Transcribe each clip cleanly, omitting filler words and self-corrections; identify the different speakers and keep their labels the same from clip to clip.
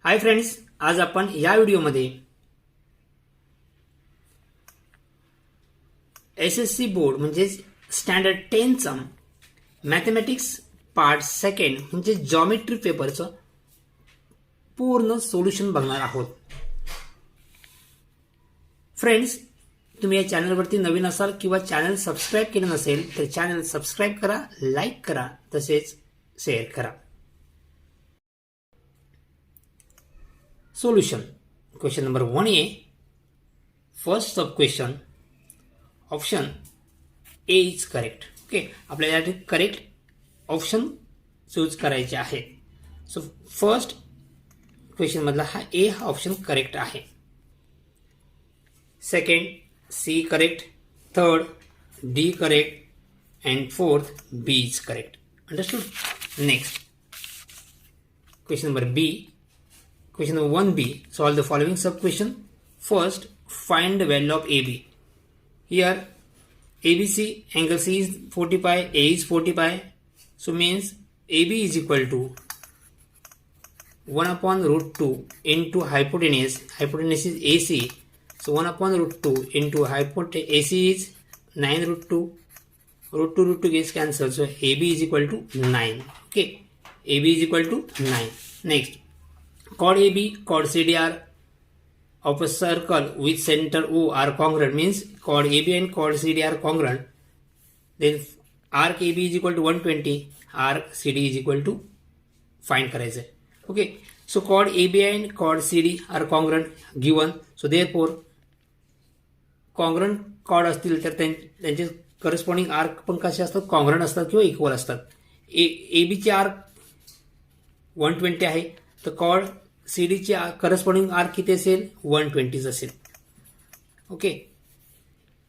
Speaker 1: Hi friends, आज आपण या व्हिडिओमध्ये एसएससी बोर्ड म्हणजे स्टँडर्ड 10 चा मॅथमॅटिक्स पार्ट सेकंड म्हणजे जॉमेट्री पेपरचं पूर्ण सोल्युशन बघणार आहोत. फ्रेंड्स, तुम्ही या चॅनलवरती नवीन असाल किंवा चॅनल सबस्क्राइब केलं नसेल तर चॅनल सबस्क्राइब करा, लाईक करा, तसेच शेअर करा. Solution. Question number 1A. First sub question. Option A is correct. Okay. आपल्याला यात करेक्ट ऑप्शन चूज करायचे आहे. सो फर्स्ट क्वेश्चन मधला हा ए हा ऑप्शन करेक्ट आहे. Second C correct, third D correct and fourth B is correct. Understood. Next question number B. Question number 1B. Solve the following sub question. First, find the value of AB. Here, ABC angle C is 40 pi, A is 40 pi. So means AB is equal to 1 upon root 2 into hypotenuse. Hypotenuse is AC. So 1 upon root 2 into hypotenuse AC is 9 root 2. Root 2 gets cancelled. So AB is equal to 9. Okay. AB is equal to 9. Next. Chord AB, chord CD are of a circle with center O are congruent. Means chord AB and chord CD are congruent. Then arc AB is equal to 120. Arc CD is equal to find करायचं. Okay. So chord AB and chord CD are congruent given. So therefore congruent chord असतील तर त्यांचे corresponding arc पण कसे असतात, congruent असतात किंवा equal असतात. AB चे आर्क 120 आहे तर कॉर्ड सीडी ची करस्पॉन्डिंग आर्क किती असेल, 120 असेल. Okay.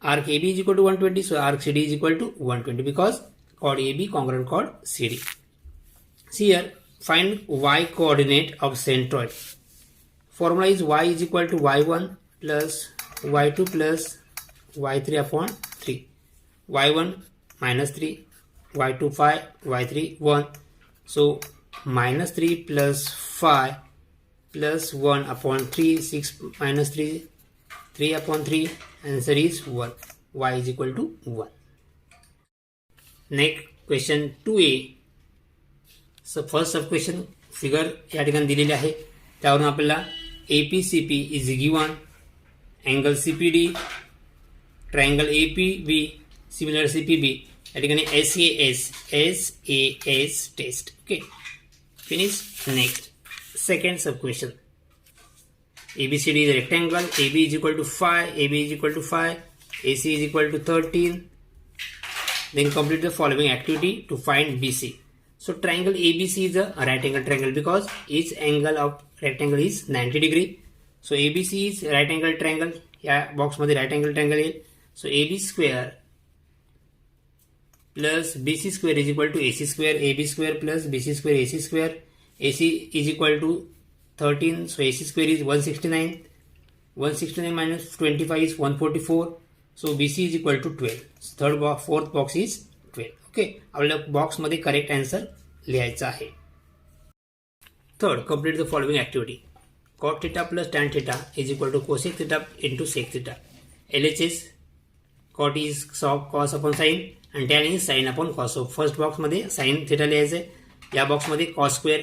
Speaker 1: Arc AB is equal to 120. So arc CD is equal to 120 because chord AB congruent chord CD. See here find y coordinate of centroid. Formula is y is equal to y1 plus y2 plus y3 upon 3. y1 -3, y2 5, y3 1. So -3 plus 5 plus 1 upon 3, 6 minus 3, 3 upon 3, answer is 1. Y is equal to 1. Next question 2A. So first sub question figure या ठिकाणी दिलेली आहे. त्यावरून आपल्याला APCP is given, angle CPD, triangle APB, similar CPB. या ठिकाणी SAS टेस्ट. Okay. Finish. Next, second sub question. ABCD is a rectangle. AB is equal to 5. AB is equal to 5. AC is equal to 13. Then complete the following activity to find BC. So triangle ABC is a right angle triangle because each angle of rectangle is 90 degree. So ABC is right angle triangle. या box मध्ये right angle triangle येईल. So AB square plus BC square is equal to AC square. AB square plus BC square AC square. AC is equal to 13. So AC square is 169. 169 minus 25 is 144. So BC is equal to 12. So fourth box is 12. Okay. आपल्या box मध्ये correct answer लिहायचा आहे. Third, complete the following activity. Cot theta plus tan theta is equal to cosec theta into sec theta. LHS cot is cos upon sin आणि tan is sin upon cos. So first box मध्ये sin theta लिहायचं आहे. या box मध्ये cos square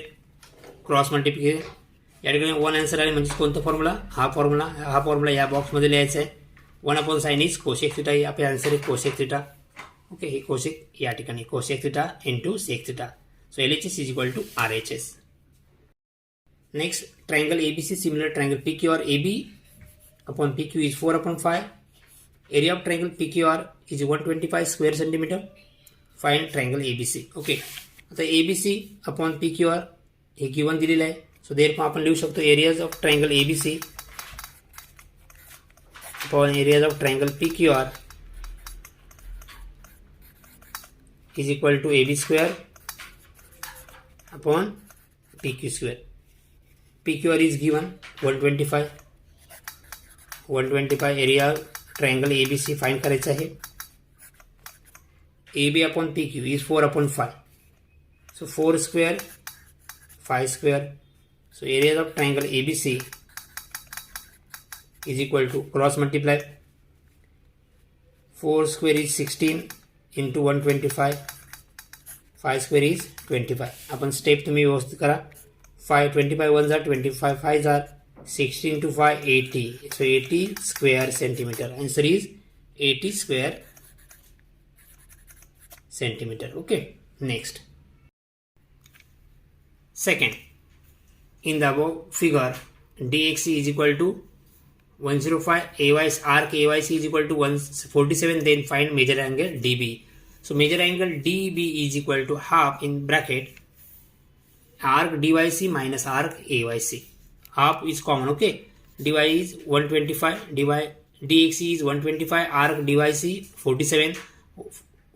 Speaker 1: cross multiplication. या ठिकाणी 1 answer आहे म्हणजे कोणता फॉर्म्युला, हा फॉर्म्युला या बॉक्स मध्ये लिहायचा आहे. 1 upon sine is cosec theta. ही आपले आन्सर आहे कोसेक थीटा. ओके. हे कोसेक या ठिकाणी cosec theta into sec theta. So LHS is equal to RHS. Next, triangle ABC similar triangle PQR. AB upon PQ is 4 upon 5. Area of triangle PQR is 125 square centimetre. Find triangle ABC. Okay. आता ABC upon PQR हे given दिलेलं आहे. So there आपण लिहू शकतो areas of triangle ABC upon areas of triangle PQR is equal to AB square upon PQ square. PQR is given 125. 125 area triangle ABC find करायचं आहे. AB upon PQ is 4 upon 5. So 4 square, 5 square. So area of triangle ABC is equal to, cross multiply, 4 square is 16 into 125, 5 square is 25. आपण step तुम्ही व्यवस्थित करा. 5 25 1 are 25 5 are 16 into 5 80. So 80 square centimeter. Answer is 80 square centimeter. Okay. Next. Second, in the above figure, DXC is equal to 105, arc AYC is equal to 147, then find major angle DB. So major angle DB is equal to half in bracket arc DYC minus arc AYC. Half is common, okay. DY is 125, DXC is 125, arc DYC 47,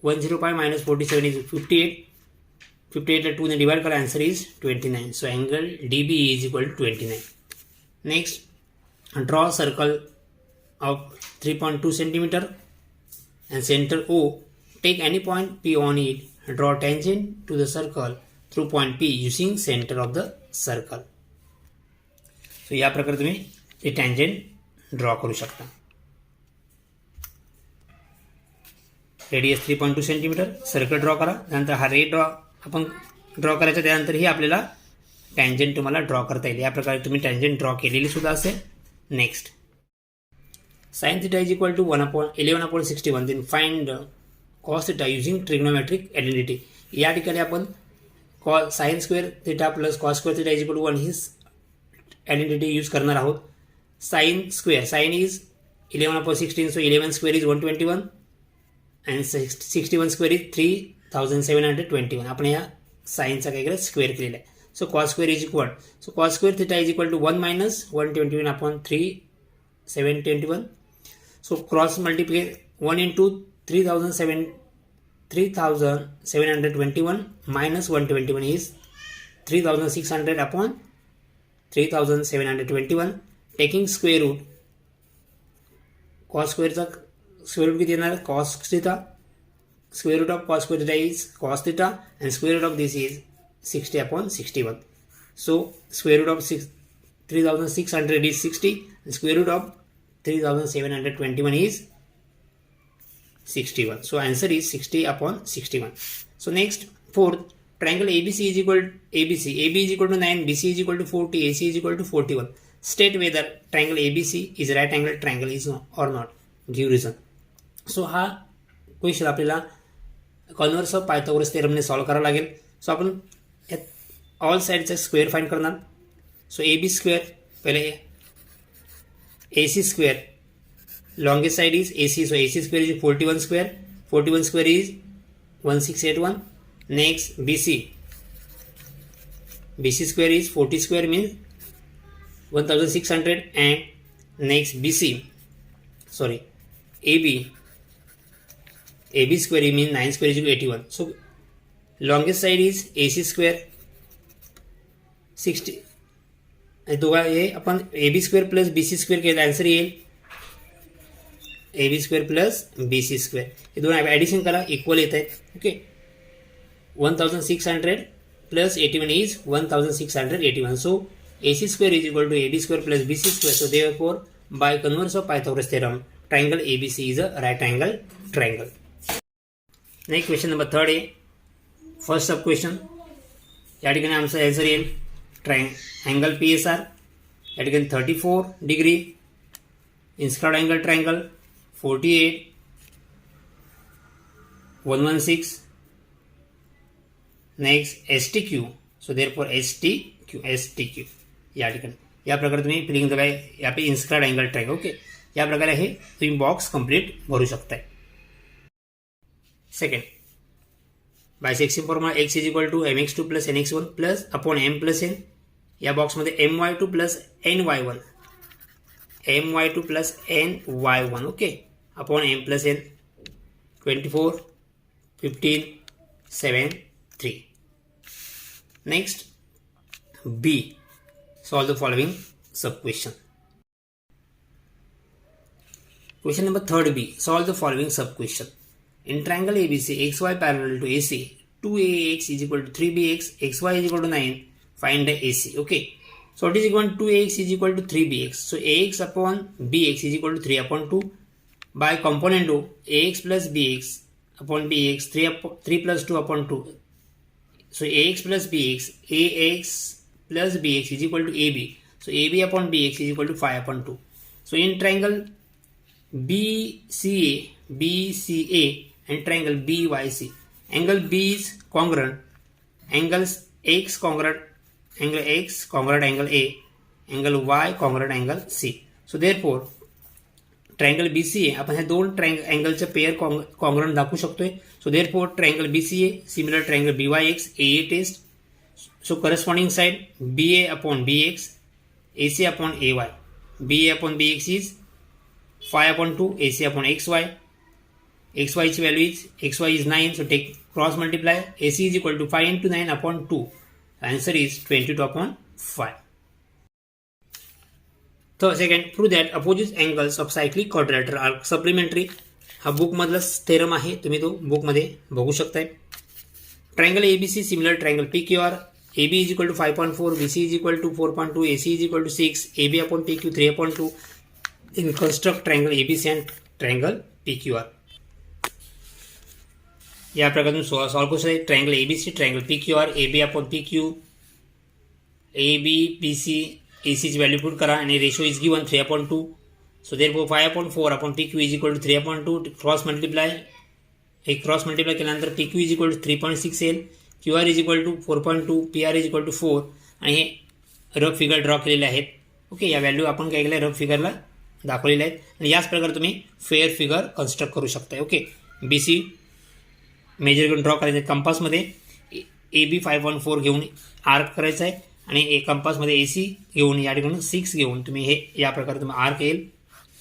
Speaker 1: 105 minus 47 is 58. 58 2 ने divide करा, answer is 29. So angle DB is equal to 29. Next, draw circle of 3.2 centimeter and center O. Take any point P on it. Draw tangent to the circle through point P using center of the circle. So या प्रकारे तुम्ही ते tangent draw करू शकता. Radius 3.2 centimetre, circle draw करा. त्यानंतर हा रे आपण ड्रॉ करायचा, त्यानंतरही आपल्याला टँजंट तुम्हाला ड्रॉ करता येईल. या प्रकारे तुम्ही टँजंट ड्रॉ केलेली सुद्धा असेल. Next, sine theta is equal to 11/61. Then find cos theta using trigonometric identity. या ठिकाणी आपण sine square theta plus cos square theta is equal to 1 ही आयडेंटिटी यूज करणार आहोत. Sine square, sine is 11/16, so 11 square is 121 and 61 square is 3721. आपण या साइनचा काय केलं, स्क्वेअर केलेला आहे. So cos square is equal, so cos square theta is equal to 1 minus 121 upon 3721. So cross multiply 1 into 3721 minus 121 is 3600 upon 3721. Taking square root, cos स्क्वेअरचा square root किती येणार, cos theta. Square root of cos square theta is cos theta and square root of this is 60 upon 61. So square root of 3600 is 60 and square root of 3721 is 61. So answer is 60 upon 61. So next, fourth, triangle ABC is equal to AB is equal to 9, BC is equal to 40, AC is equal to 41. State whether triangle ABC is right angle triangle is or not. Give reason. So हा question आपल्याला converse of Pythagoras थेरमने solve करावं लागेल. सो आपण all साईडचा square find करणार. सो AB square, पहिले AC square, longest side is AC, so AC square is 41 square, 41 square is 1681. Next BC square is 40 square means 1600 and next AB square means 9 square is equal to 81. So longest side is AC square 60. दोघा हे आपण AB square plus BC square केलं, answer येईल AB square plus BC square. हे दोन addition करा, equal येत आहेत. Okay, 1600 plus 81 is 1681. So AC square is equal to AB square plus BC square. So therefore by converse of Pythagoras theorem, triangle ABC is a right angle triangle. Next question number 3 आहे. First सब question, या ठिकाणी आमचं answer येईल angle PSR. या ठिकाणी 34 degree, inscribed angle triangle 48, 116. Next STQ. सो therefore STQ या ठिकाणी या प्रकारे तुम्ही फिलिंग दिलाय. या पे इन्स्क्राइब्ड अँगल ट्रायंगल. ओके, या प्रकारे हे तुम्ही बॉक्स कंप्लीट भरू शकताय. Second, bisection formula x is equal to mx2 plus nx1 plus upon m plus n. या बॉक्समध्ये my2 plus ny1, my2 plus ny1. Okay, upon m plus n. 24, 15, 7, 3. Next B, solve the following sub question. Question number 3 B, solve the following sub question. In triangle ABC, XY parallel to AC, 2AX is equal to 3BX, XY is equal to 9. Find the AC. Okay. So what is equal to 2AX is equal to 3BX. So AX upon BX is equal to 3 upon 2. By component of AX plus BX upon BX, 3 plus 2 upon 2. So AX plus BX is equal to AB. So AB upon BX is equal to 5 upon 2. So in triangle BCA and triangle BYC, angle B is congruent, angles X congruent, angle A, angle Y congruent angle C. So therefore triangle BCA आपण ह्या दोन अँगलचे pair congruent दाखवू शकतोय. So therefore triangle BCA similar triangle BYX AA test. So corresponding side BA upon BX, AC अपॉन AY. BA upon BX is 5 upon 2, AC upon XY. XY ची value is XY is 9, so take cross multiply. AC is equal to 5 into 9 upon 2. Answer is 22 upon 5. तर second, prove that opposite angles of cyclic quadrilateral are supplementary. हा बुकमधला theorem आहे, तुम्ही तो बुकमध्ये बघू शकताय. Triangle ABC similar triangle PQR, AB is equal to 5.4, BC is equal to 4.2, AC is equal to 6, AB upon PQ 3 upon 2. In construct triangle ABC and triangle PQR. या प्रकारे सॉल्व करू शकता. Triangle ABC, triangle PQR, AB upon PQ, AB BC, AC ची value put करा आणि ratio is given 3 upon 2. So therefore 5 upon 4 upon PQ is equal to 3 upon 2. Cross multiply, एक cross multiply केल्यानंतर PQ is equal to 3.6 येईल, QR is equal to 4.2, PR is equal to 4. आणि हे rough figure draw केलेले आहेत. Okay, या value आपण काय केलं, रफ फिगरला दाखवलेले आहेत आणि याच प्रकारे तुम्ही फेअर फिगर कन्स्ट्रक्ट करू शकता. ओके, BC मेजर करून ड्रॉ करायचं आहे. कंपासमध्ये AB 5.4 घेऊन आर्क करायचं आहे आणि कंपासमध्ये AC घेऊन या ठिकाणी 6 घेऊन तुम्ही हे या प्रकारे तुम्ही आर्क येईल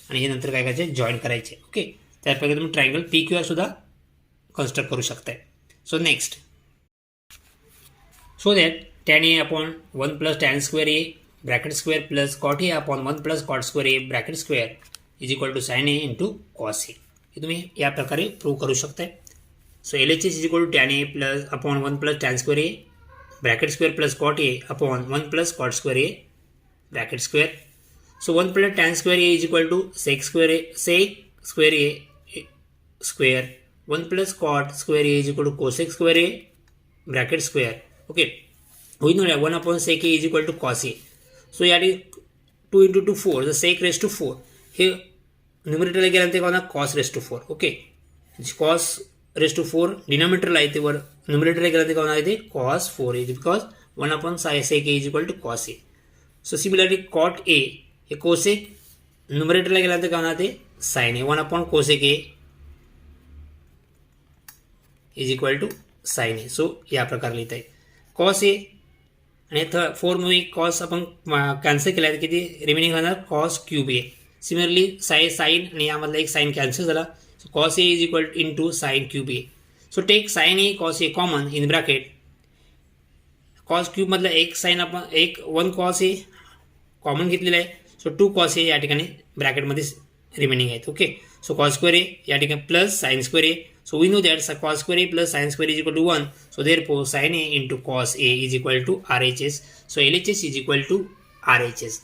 Speaker 1: आणि हे नंतर काय करायचे, जॉईन करायचे. ओके, त्या प्रकारे तुम्ही ट्रायंगल PQR सुद्धा कन्स्ट्रक्ट करू शकताय. So next, so that tan A upon 1 plus tan square A bracket square plus cot A upon 1 plus cot square A bracket square is equal to sine A into cos A. हे तुम्ही या प्रकारे prove करू शकताय. So LHS is equal to tan A plus upon 1 plus tan square A bracket square plus cot A upon 1 plus cot square A bracket square. So 1 plus tan square A is equal to sec square A square. 1 plus cot square A is equal to cosec square A bracket square. Okay, होईल 1 upon sec A is equal to cos A. So या 2 into 2 4, the sec raise to 4 हे न्युमरेटरला गेल्यानंतर काय होणार, cos raise to 4. Okay, cos raise to 4 डिनॉमिनेटरला येते, वर न्युमरेटरला गेल्यानंतर काय होणार आहे, ते कॉस 4 येते because 1 upon sec A is equal to cos A. So similarly cot A हे कोसेक न्युमरेटरला गेल्यानंतर काय होणार, ते sine A. 1 upon cosec A is equal to sine A. So या प्रकारे लिहित आहे कॉस A आणि 4 मध्ये कॉस आपण कॅन्सल केला आहे, किती रिमेनिंग राहणार, cos cube A. Similarly sine आणि यामधला एक साइन कॅन्सल झाला. So cos A is equal into sine cube A. So take sine A cos A common in bracket. Cos cube मधला एक साइन आपण 1 कॉस A कॉमन घेतलेला आहे. सो 2 cos A या ठिकाणी ब्रॅकेटमध्ये रिमेनिंग आहेत. Okay, so cos square A या ठिकाणी plus sine square A. So we know that cos square A plus sin square is equal to 1. So therefore sin A into cos A is equal to RHS. So LHS is equal to RHS.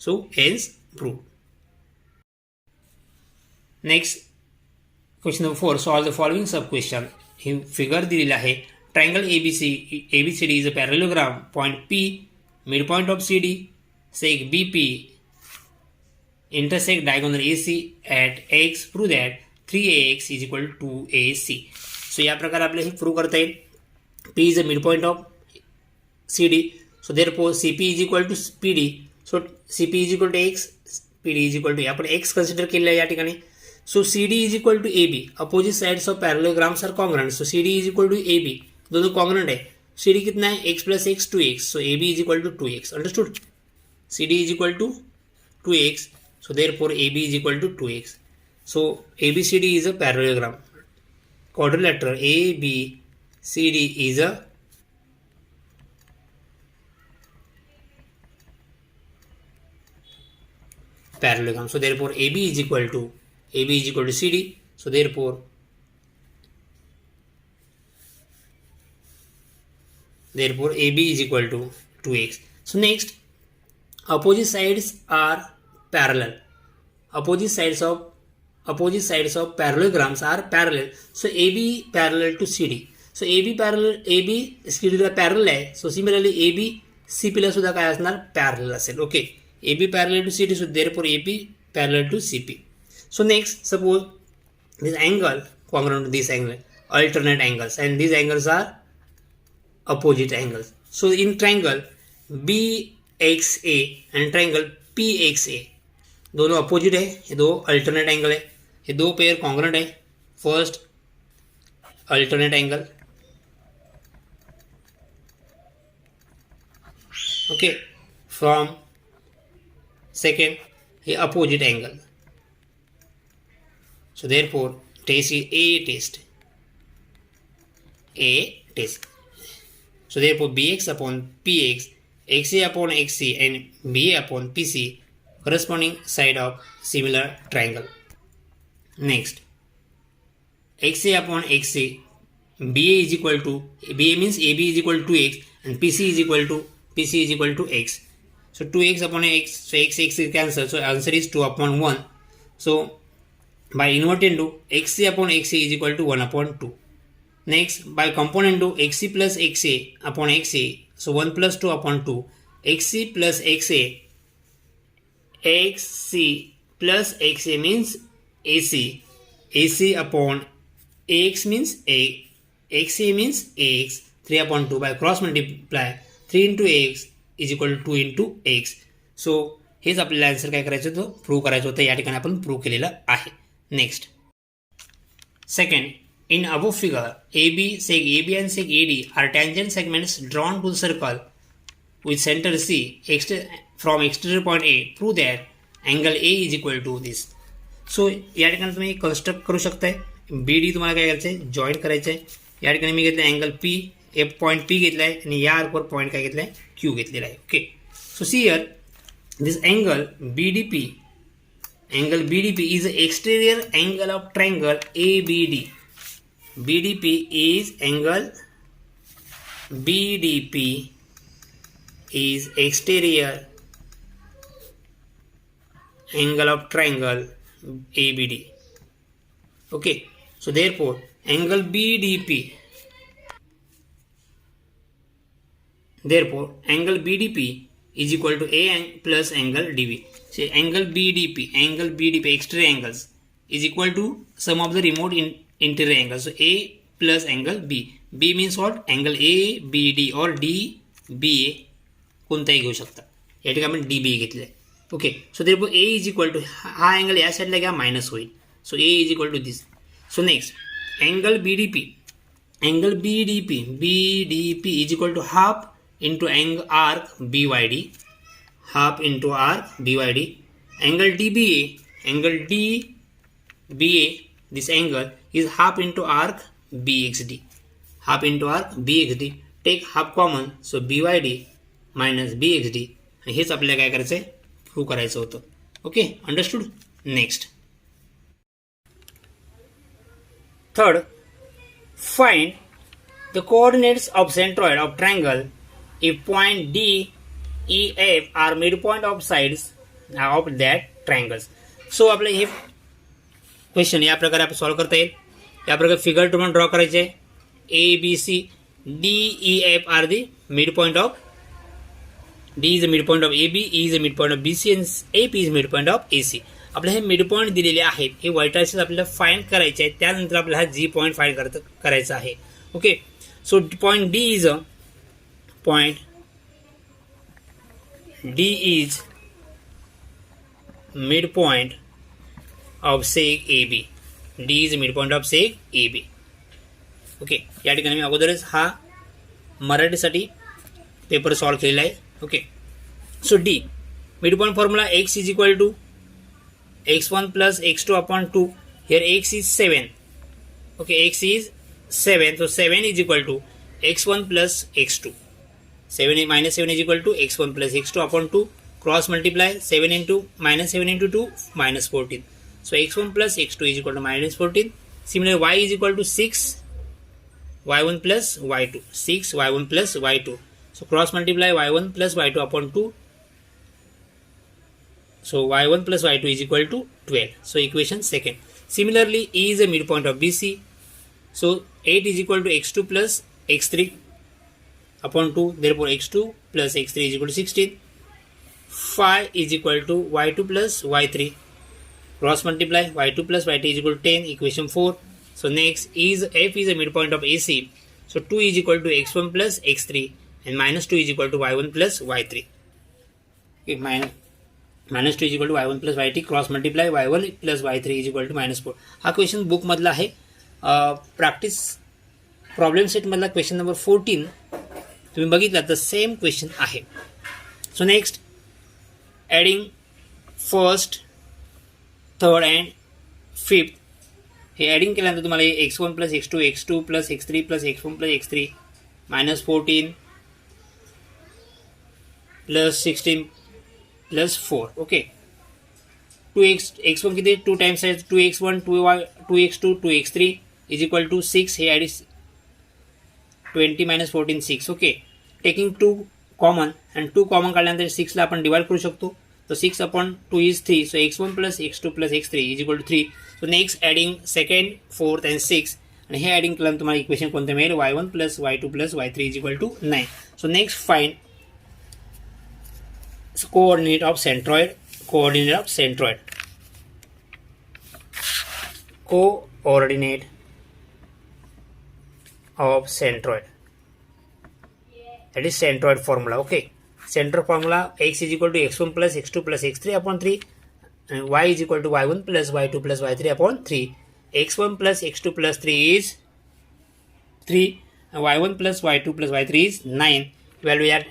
Speaker 1: So hence proved. Next question number 4. Solve the following sub question. He figure दिलेला आहे. Triangle ABCD is a parallelogram. Point P, midpoint of CD, sec BP intersect diagonal AC at X. Prove that 3AX is equal to 2AC. So या प्रकारे आपल्याला हे prove करता येईल. P is the midpoint of CD. So therefore CP is equal to PD. So CP is equal to X, PD is equal to आपण X consider केलेलं आहे या ठिकाणी. So CD is equal to AB. Opposite sides of parallelograms are congruent. So CD is equal to AB. दोनों congruent है. CD कितना है, X plus X 2X. So AB is equal to 2X. Understood? CD is equal to 2X. So therefore AB is equal to 2X. So ABCD is a parallelogram. Quadrilateral ABCD is a parallelogram. So therefore AB is equal to CD. So therefore Therefore AB is equal to 2x. So next, opposite sides are parallel. Opposite sides of parallelograms are parallel. So AB parallel to CD. So AB CD La parallel आहे. So similarly AB CP ला सुद्धा काय असणार, parallel असेल. Okay, AB parallel to CD, so therefore AB parallel to CP. So next, suppose this angle congruent to this angle, alternate angles, and these angles are opposite angles. So in triangle BXA and triangle PXA, दोनों opposite है, ये दो alternate angle है, ये दो pair congruent है. First alternate angle, okay, from second ये opposite angle. So therefore test is A test. So therefore BX upon PX, XA upon XC and BA upon PC corresponding side of similar triangle. Next, XA upon XC, BA is equal to, BA means AB is equal to X and PC is equal to X. So 2x upon X, so X is cancelled, so answer is 2 upon 1. So by inverting to XC upon XA is equal to 1 upon 2. Next, by component to XC plus XA upon XA, so 1 plus 2 upon 2, XC plus XA, XC plus XA means AC, AC upon AX means A, XA means AX, 3 upon 2, by cross multiply 3 into AX is equal to 2 into X. So हेच आपल्याला answer काय करायचं होतं, prove करायचं होतं. या ठिकाणी आपण prove केलेलं आहे. Next, second, in above figure, AB, sec AB and sec AD are tangent segments drawn to the circle with center C from exterior point A. Prove that angle A is equal to this. So या ठिकाणी तुम्ही construct करू शकताय. BD तुम्हाला काय करायचं आहे, joint करायचं आहे. या ठिकाणी मी घेतलं अँगल P, एक पॉईंट P घेतला आहे आणि या आर्कवर पॉईंट काय घेतला आहे, Q घेतलेला आहे. Okay, so see here this angle BDP, angle BDP is the exterior angle of triangle ABD. BDP is angle BDP is exterior angle of triangle ABD. Okay, so therefore angle BDP, therefore angle BDP is equal to A plus angle DB. So angle BDP exterior angles is equal to sum of the remote interior angles. So A plus angle B. B means what? Angle ABD or DBA कोणताही घेऊ शकता. या ठिकाणी आपण DBA घेतले. Okay, so therefore A is equal to, हा angle या साईडला घ्या, मायनस होईल. सो A is equal to this. So next, angle BDP is equal to half into arc BYD, half into arc BYD. Angle DBA, this angle is half into arc BXD, half into arc BXD. Take half common, so BYD minus BXD. आणि हेच आपल्याला काय करायचं आहे, prove करायचं होतं. Okay, understood. Next, third, find the coordinates of centroid of triangle if point D, E, F are midpoint of sides of that triangles. So आपले हे question या प्रकारे आपण सॉल्व करता येईल. या प्रकारे फिगर तुम्हाला ड्रॉ करायचे आहे. ABC, D, E, F are the midpoint of, D is the midpoint of AB, E is the midpoint of BC and AP is midpoint of AC. आपले हे मिडपॉइंट दिलेले आहेत, हे व्हाईटायसेस आपल्याला फाइंड करायचे आहेत. त्यानंतर आपल्याला हा G पॉईंट फाइंड करायचा आहे. Okay, so point D is point D is midpoint of sec AB. D is midpoint of sec AB. Okay, या ठिकाणी मी अगोदरच हा मराठीसाठी पेपर सॉल्व केलेला आहे. Okay, so D midpoint formula x is equal to x1 plus x2 upon 2. Here x is 7. Okay, x is 7, so 7 is equal to x1 plus x2. 7 minus 7 is equal to x1 plus x2 upon 2. Cross multiply 7 into minus 7 into 2 minus 14. So x1 plus x2 is equal to minus 14. Similarly y is equal to 6. y1 plus y2, 6 y1 plus y2. So cross multiply y1 plus y2 upon 2. So y1 plus y2 is equal to 12. So equation second. Similarly, E is a midpoint of BC. So 8 is equal to x2 plus x3 upon 2. Therefore x2 plus x3 is equal to 16. 5 is equal to y2 plus y3. Cross multiply y2 plus y3 is equal to 10. Equation 4. So next F is a midpoint of AC. So 2 is equal to x1 plus x3 and minus 2 is equal to y1 plus y3. Okay, minus 2 is equal to y1 plus y3. Cross multiply y1 plus y3 is equal to minus 4. हा question book मधला आहे. Practice problem set मधला question number 14 तुम्ही बघितला तर same question आहे. So next adding first third and fifth हे adding केल्यानंतर तुम्हाला x1 plus x2 x2 plus x3 plus x1 plus x3 minus 14 plus 16 plus 4. Okay 2x1 किती 2 टाइम्स आहे 2x1 2x2 2x3 is equal to 6. हे adds 20 minus 14 6. Okay taking 2 common and 2 common काढल्यानंतर 6ला आपण divide करू शकतो. So 6 upon 2 is 3. So x1 plus x2 plus x3 is equal to 3. So next adding second, fourth and sixth. आणि हे adding केल्यानंतर तुम्हाला equation कोणतं मिळेल y1 plus y2 plus y3 is equal to 9. So next find coordinate of centroid. Coordinate of centroid. Coordinate of centroid. That is centroid formula. Okay. Centroid formula x is equal to x1 plus x2 plus x3 upon 3 and y is equal to y1 plus y2 plus y3 upon 3. x1 plus x2 plus 3 is 3 and y1 plus y2 plus y3 is 9. Value at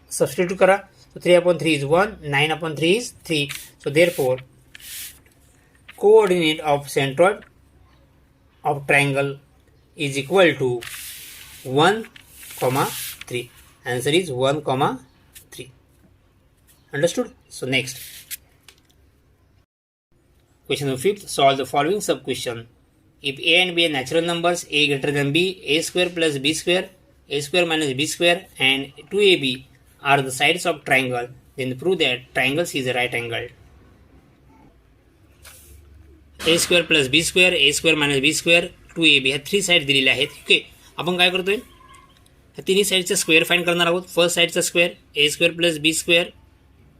Speaker 1: substitute करा. So 3 upon 3 is 1, 9 upon 3 is 3. So therefore coordinate of centroid of triangle is equal to 1, 3. Answer is 1, 3. Understood? So next question number 5th. Solve the following sub question. If a and b are natural numbers, a greater than b, a square plus b square, a square minus b square and 2ab are the sides of triangle, then prove that triangle is a right angle. a square plus b square, a square minus b square, 2ab ह्या 3 side दिलेल्या आहेत. Okay आपण काय करतोय ह्या तिन्ही साईडचा square find करणार आहोत. फर्स्ट साईडचा square a square plus b square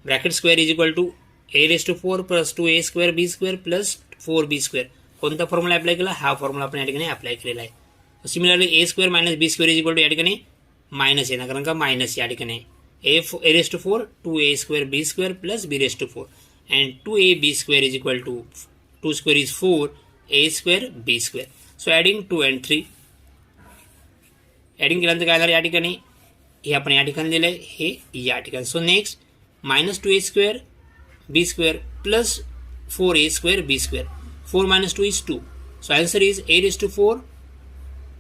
Speaker 1: bracket square is equal to a raise to 4 plus 2a square b square plus 4b square. कोणता फॉर्म्युला अप्लाय केला हा फॉर्म्युला आपण या ठिकाणी अप्लाय केलेला आहे. Similarly a square minus b square is equal to या ठिकाणी मायनस येणार कारण का मायनस या ठिकाणी a raise to 4 2a square b square plus b raise to 4 and 2ab square is equal to 2 square is 4 a square b square. So adding 2 and 3 adding केल्यानंतर काय झालं या ठिकाणी हे आपण या ठिकाणी दिलं आहे हे या ठिकाणी. So next minus 2a square b square plus 4a square b square 4 minus 2 is 2. So answer is a raised to 4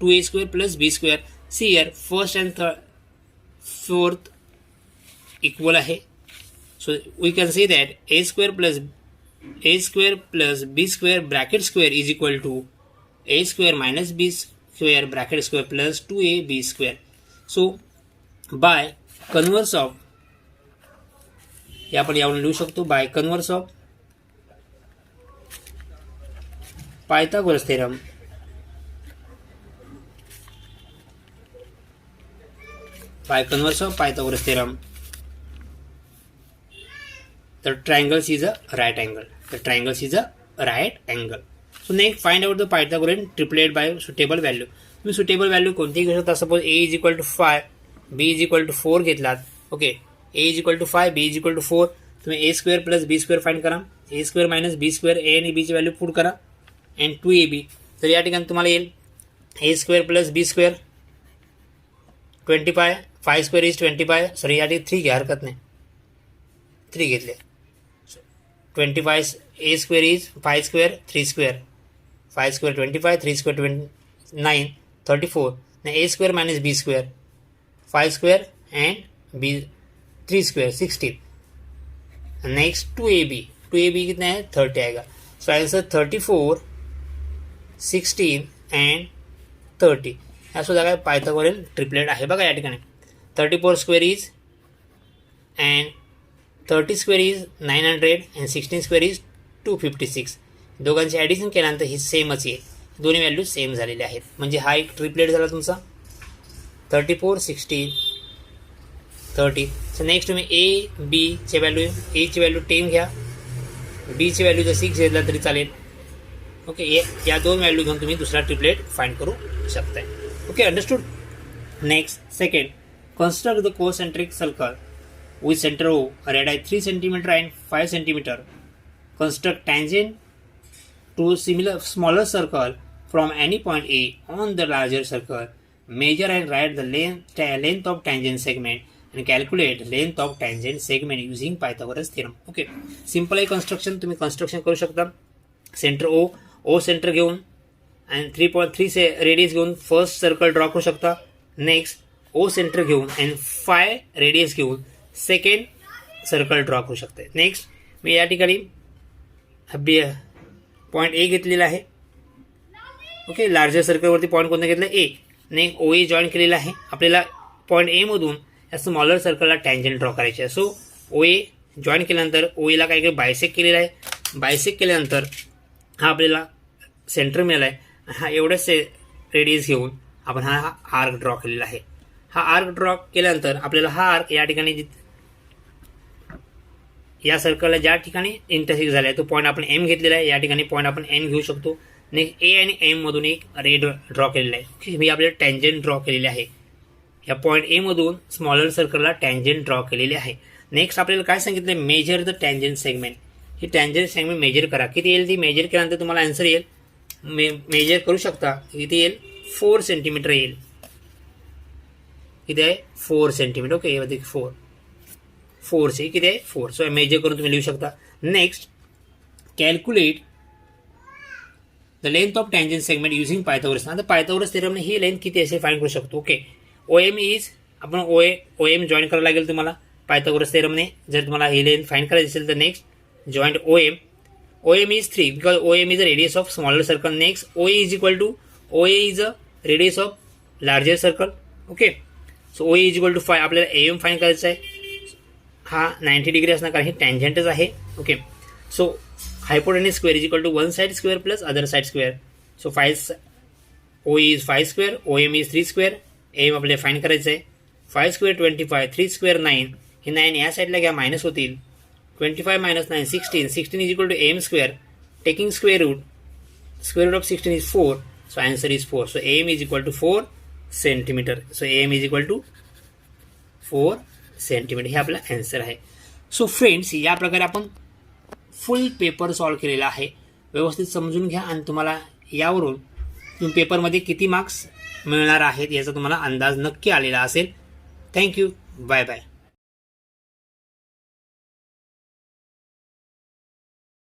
Speaker 1: 2a square plus b square. See here first and third fourth equal आहे. So we can say that a square plus b square bracket square is equal to a square minus b square bracket square plus 2ab square. So by converse of हे आपण यावरून लिहू शकतो by converse of Pythagoras theorem by converse of Pythagoras theorem the triangle is a right angle. The triangle is a right angle. So next find out the Pythagorean triplet by suitable value. तुम्ही suitable value कोणतीही घेऊ शकता. Suppose a is equal to 5 b is equal to 4 घेतलात. Okay a is equal to 5 b is equal to 4 तुम्ही a square plus b square find करा. a square minus b square a आणि b ची value put करा and 2ab. तर या ठिकाणी तुम्हाला येईल a square plus b square 25 5 square is 25 sorry या ठिकाणी 3 घ्या हरकत नाही 3 घेतले 25 a square is 5 square 3 square 5 square 25 3 square 29 34 now a square minus b square 5 square and b 3 square 16 next 2ab कितना है 30 आएगा. So answer 34 16 and 30. हा सुद्धा काय पायथागोरन ट्रिपलेट आहे बघा या ठिकाणी. 34 square is and 30 square is 900 and 16 square is 256. दोघांचे ॲडिशन केल्यानंतर ही सेमच येईल. दोन्ही व्हॅल्यू सेम झालेले आहेत. म्हणजे हा एक ट्रिपलेट झाला तुमचा 34 16 30. सो नेक्स्ट तुम्ही ए बीचे व्हॅल्यू, एची व्हॅल्यू 10 घ्या, बीची व्हॅल्यू जर 6 घेतला तरी चालेल. ओके, या दोन व्हॅल्यू घेऊन तुम्ही दुसरा ट्रिपलेट फाइंड करू शकताय. Okay, understood. Next second, construct the concentric circle with center O, radii 3 cm and 5 cm. Construct tangent to smaller circle from any point A on the larger circle. Measure and write the length of tangent segment and calculate length of tangent segment using Pythagoras theorem. Okay, simple आहे construction. तुम्ही construction करू शकता. Centre O centre घेऊन and 3.3 से radius घेऊन first circle draw करू शकता. Next O centre घेऊन अँड 5 रेडियस घेऊन सेकंड सर्कल ड्रॉ करू शकते. नेक्स्ट मी या ठिकाणी पॉईंट ए घेतलेला आहे. ओके, लार्जर सर्कलवरती पॉईंट कोणतं घेतलं ए. नेक्स्ट ओ ए जॉईन केलेला आहे. आपल्याला पॉईंट ए मधून या स्मॉलर सर्कलला टँजंट ड्रॉ करायचे आहे. सो ओ ए जॉईन केल्यानंतर ओ एला काय काही बायसेक केलेला आहे. बायसेक केल्यानंतर हा आपल्याला सेंटर मिळाला आहे. हा एवढंच रेडियस घेऊन आपण हा आर्क ड्रॉ केलेला आहे. हा आर्क ड्रॉ केल्यानंतर आपल्याला हा आर्क या ठिकाणी या सर्कलला ज्या ठिकाणी इंटरसेक्ट झाला आहे तो पॉईंट आपण एम घेतलेला आहे. या ठिकाणी पॉईंट आपण एन घेऊ शकतो. नेक्स्ट ए आणि एम मधून एक रे ड्रॉ केलेला आहे. मी आपल्याला टँजंट ड्रॉ केलेले आहे. या पॉईंट ए मधून स्मॉलर सर्कलला टँजंट ड्रॉ केलेले आहे. नेक्स्ट आपल्याला काय सांगितलं, मेजर द टँजंट सेगमेंट. ही टँजंट सेगमेंट मेजर करा. किती येईल ती मेजर केल्यानंतर तुम्हाला आन्सर येईल. मेजर करू शकता. किती येईल, 4 सेंटीमीटर येईल. किती आहे, 4 सेंटीमीटर. ओके, हे 4 से किती आहे 4. सो मेजर करून तुम्ही लिहू शकता. Next, calculate the length of tangent segment using Pythagoras. आता पायथागोरस थेरमने ही लेंथ किती असे फाइंड करू शकतो. ओके, ओ एम इज, आपण ओ एम जॉईन करायला लागेल तुम्हाला पायथागोरस थेरमने. जर तुम्हाला ही लेंथ फाइंड करायची असेल तर next joint O M is 3 because O M is a radius of smaller circle. Next O A is equal to O A is a radius of larger circle. Okay, so O A is equal to 5. आपल्याला A M find करायचा आहे. हा 90 degree असणार कारण हे टँजंटच आहे. Okay, so hypotenuse square is equal to 1 side square plus other side square. So 5 O is 5 square, O M is 3 square. M आपल्याला फाइंड करायचं आहे. 5 स्क्वेअर 25, 3 स्क्वेअर 9. हे 9 या साईडला घ्या, मायनस होतील. 25 minus 9 16. 16 is equal to M square. Taking square root of 16 is 4. So answer is 4. So M is equal to 4 centimetre. So M is equal to 4 centimetre. हे आपला आन्सर आहे. सो फ्रेंड्स, या प्रकारे आपण फुल पेपर सॉल्व केलेला आहे. व्यवस्थित समजून घ्या आणि तुम्हाला यावरून तुम्ही पेपरमध्ये किती मार्क्स मिळणार आहेत याचा तुम्हाला अंदाज नक्की आलेला असेल. Thank you, bye bye.